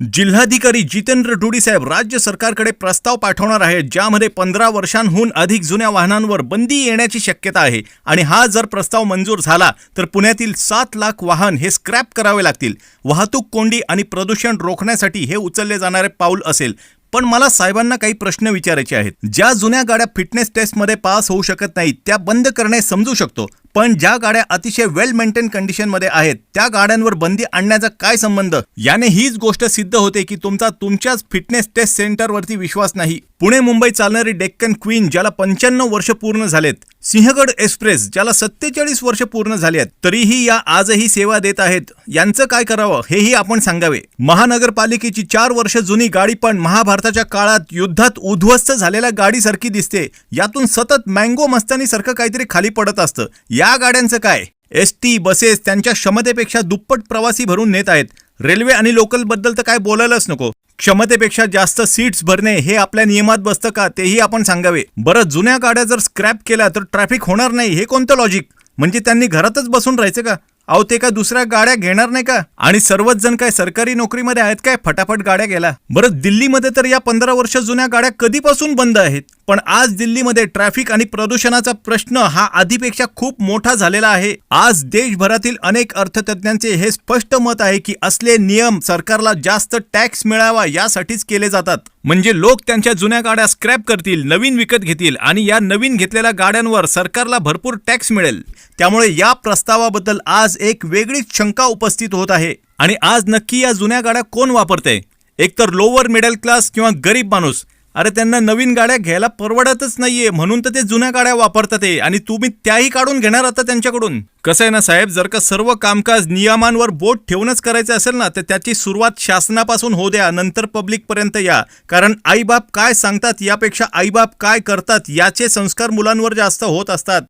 जिल्हाधिकारी जितेंद्र डुडी साहेब राज्य सरकारकडे प्रस्ताव पाठवणार आहेत, ज्यामध्ये 15 वर्षांहून अधिक जुन्या वाहनांवर बंदी येण्याची शक्यता आहे। आणि हा जर प्रस्ताव मंजूर झाला तर पुण्यातील 7 लाख वाहन हे स्क्रॅप करावे लागतील। वाहतूक कोंडी आणि प्रदूषण रोखण्यासाठी हे उचलले जाणारे पाऊल असेल। पण मला साहेबांना काही प्रश्न विचारायचे आहेत। ज्या जुन्या गाड्या फिटनेस टेस्टमध्ये पास होऊ शकत नाहीत त्या बंद करणे समजू शकतो, पण ज्या गाड्या अतिशय वेल मेंटेन कंडिशनमध्ये आहेत त्या गाड्यांवर बंदी आणण्याचा काय संबंध? याने हीच गोष्ट सिद्ध होते की तुमच्याच फिटनेस टेस्ट सेंटरवरती विश्वास नाही। पुणे मुंबई चालणारी डेक्कन क्वीन ज्याला 95 वर्ष पूर्ण झालेत, सिंहगड एक्सप्रेस ज्याला 47 वर्ष पूर्ण झाली आहेत, तरीही या आजही सेवा देत आहेत। यांचं काय करावं हेही आपण सांगावे। महानगरपालिकेची 4 वर्ष जुनी गाडी पण महाभारताच्या काळात युद्धात उद्ध्वस्त झालेल्या गाडीसारखी दिसते। यातून सतत मँगो मस्तानी सारखं काहीतरी खाली पडत असतं। या गाड्यांचं काय? एसटी बसेस त्यांच्या क्षमतेपेक्षा दुप्पट प्रवासी भरून नेत आहेत। रेल्वे आणि लोकल बद्दल तर काय बोलायलाच नको। क्षमतेपेक्षा जास्त सीट्स भरणे हे आपल्या नियमात बसतं का तेही आपण सांगावे। बरं, जुन्या गाड्या जर स्क्रॅप केल्या तर ट्रॅफिक होणार नाही हे कोणतं लॉजिक? म्हणजे त्यांनी घरातच बसून राहायचं का? अहो, ते का दुसऱ्या गाड्या घेणार नाही का? आणि सर्वच जण काय सरकारी नोकरीमध्ये आहेत काय? फटाफट गाड्या गेला। बरं, दिल्लीमध्ये तर या 15 वर्ष जुन्या गाड्या कधीपासून बंद आहेत, पण आज दिल्लीमध्ये ट्रॅफिक आणि प्रदूषणाचा प्रश्न हा आधीपेक्षा खूप मोठा झालेला आहे। आज देशभरातील अनेक अर्थतज्ञांचे हे स्पष्ट मत आहे की असले नियम सरकारला जास्त टॅक्स मिळावा यासाठीच केले जातात। म्हणजे लोक त्यांच्या जुन्या गाड्या स्क्रॅप करतील, नवीन विकत घेतील आणि या नवीन घेतलेल्या गाड्यांवर सरकारला भरपूर टॅक्स मिळेल। त्यामुळे या प्रस्तावाबद्दल आज एक वेगळीच शंका उपस्थित होत आहे। आणि आज नक्की या जुन्या गाड्या कोण वापरते? एकतर लोअर मिडल क्लास किंवा गरीब माणूस। अरे, त्यांना नवीन गाड्या घ्यायला परवडतच नाहीये, म्हणून तर ते जुन्या गाड्या वापरतात आणि तुम्ही त्याही काढून घेणार आता त्यांच्याकडून। कसं आहे ना साहेब, जर का सर्व कामकाज नियमांवर बोट ठेवूनच करायचं असेल ना तर त्याची सुरुवात शासनापासून होऊ द्या, नंतर पब्लिक पर्यंत या। कारण आईबाप काय सांगतात यापेक्षा आईबाप काय करतात याचे संस्कार मुलांवर जास्त होत असतात।